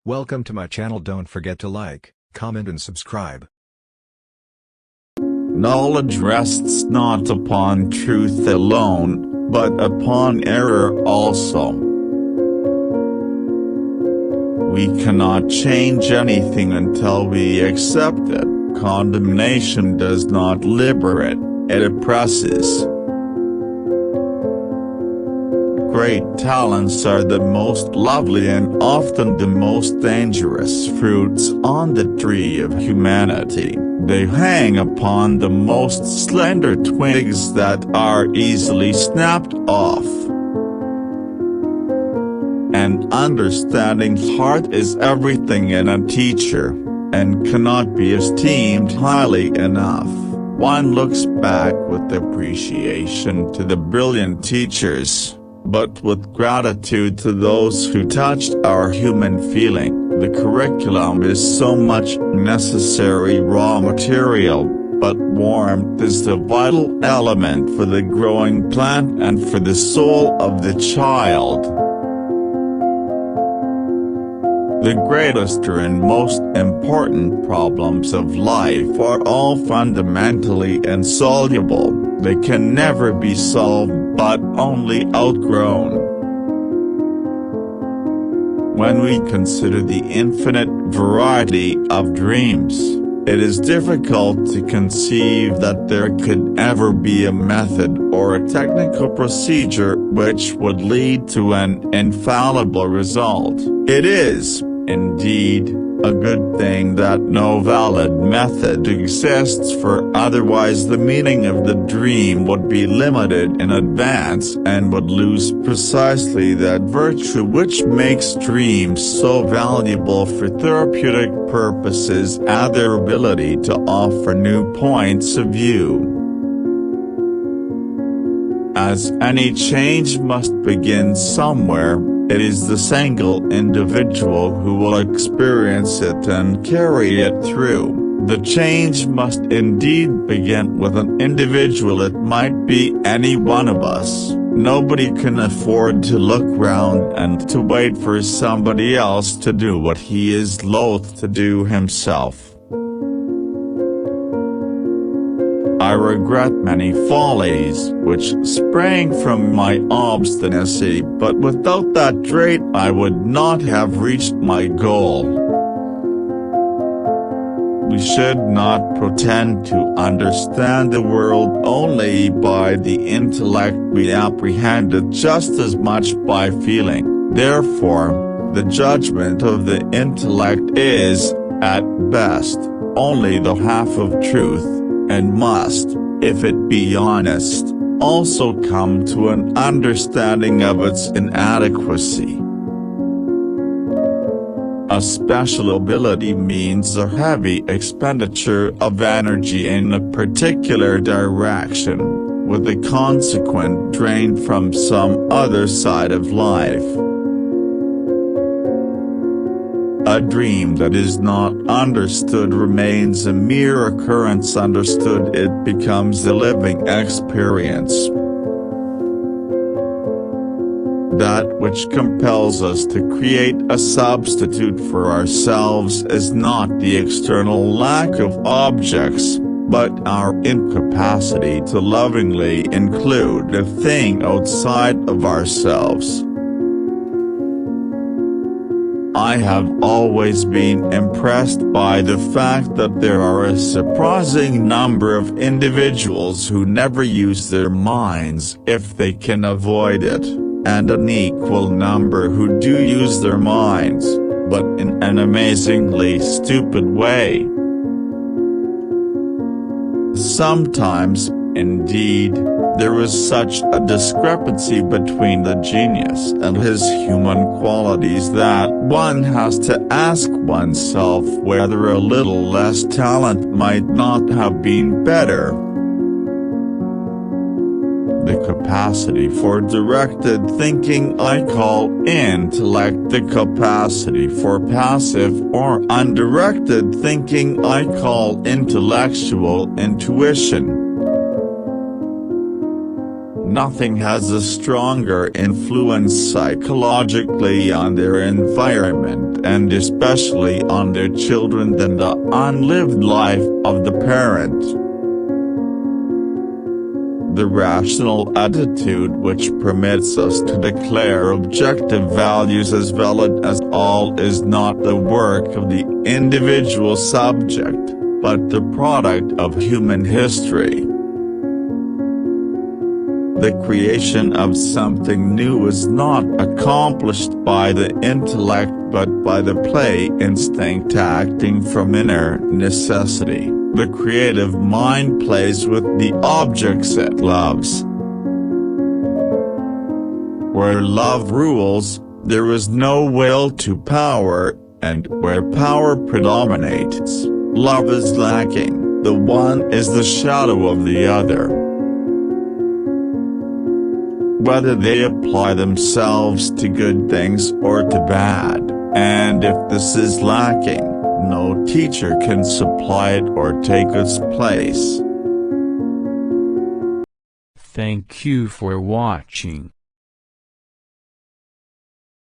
Welcome to my channel. Don't forget to like, comment and subscribe. Knowledge rests not upon truth alone, but upon error also. We cannot change anything until we accept it. Condemnation does not liberate, it oppresses. Great talents are the most lovely and often the most dangerous fruits on the tree of humanity. They hang upon the most slender twigs that are easily snapped off. An understanding heart is everything in a teacher, and cannot be esteemed highly enough. One looks back with appreciation to the brilliant teachers, but with gratitude to those who touched our human feeling. The curriculum is so much necessary raw material, but warmth is the vital element for the growing plant and for the soul of the child. The greatest and most important problems of life are all fundamentally insoluble. They can never be solved, but only outgrown. When we consider the infinite variety of dreams, it is difficult to conceive that there could ever be a method or a technical procedure which would lead to an infallible result. It is, indeed, a good thing that no valid method exists, for otherwise the meaning of the dream would be limited in advance and would lose precisely that virtue which makes dreams so valuable for therapeutic purposes and their ability to offer new points of view. As any change must begin somewhere, it is the single individual who will experience it and carry it through. The change must indeed begin with an individual. It might be any one of us. Nobody can afford to look round and to wait for somebody else to do what he is loath to do himself. I regret many follies which sprang from my obstinacy, but without that trait I would not have reached my goal. We should not pretend to understand the world only by the intellect. We apprehend it just as much by feeling. Therefore, the judgment of the intellect is, at best, only the half of truth, and must, if it be honest, also come to an understanding of its inadequacy. A special ability means a heavy expenditure of energy in a particular direction, with a consequent drain from some other side of life. A dream that is not understood remains a mere occurrence. Understood, it becomes a living experience. That which compels us to create a substitute for ourselves is not the external lack of objects, but our incapacity to lovingly include a thing outside of ourselves. I have always been impressed by the fact that there are a surprising number of individuals who never use their minds if they can avoid it, and an equal number who do use their minds, but in an amazingly stupid way. Sometimes, indeed, there is such a discrepancy between the genius and his human qualities that one has to ask oneself whether a little less talent might not have been better. The capacity for directed thinking I call intellect. The capacity for passive or undirected thinking I call intellectual intuition. nothing has a stronger influence psychologically on their environment and especially on their children than the unlived life of the parent. The rational attitude which permits us to declare objective values as valid as all is not the work of the individual subject, but the product of human history. The creation of something new is not accomplished by the intellect but by the play instinct acting from inner necessity. The creative mind plays with the objects it loves. Where love rules, there is no will to power, and where power predominates, love is lacking. The one is the shadow of the other. Whether they apply themselves to good things or to bad, and if this is lacking, no teacher can supply it or take its place. Thank you for watching.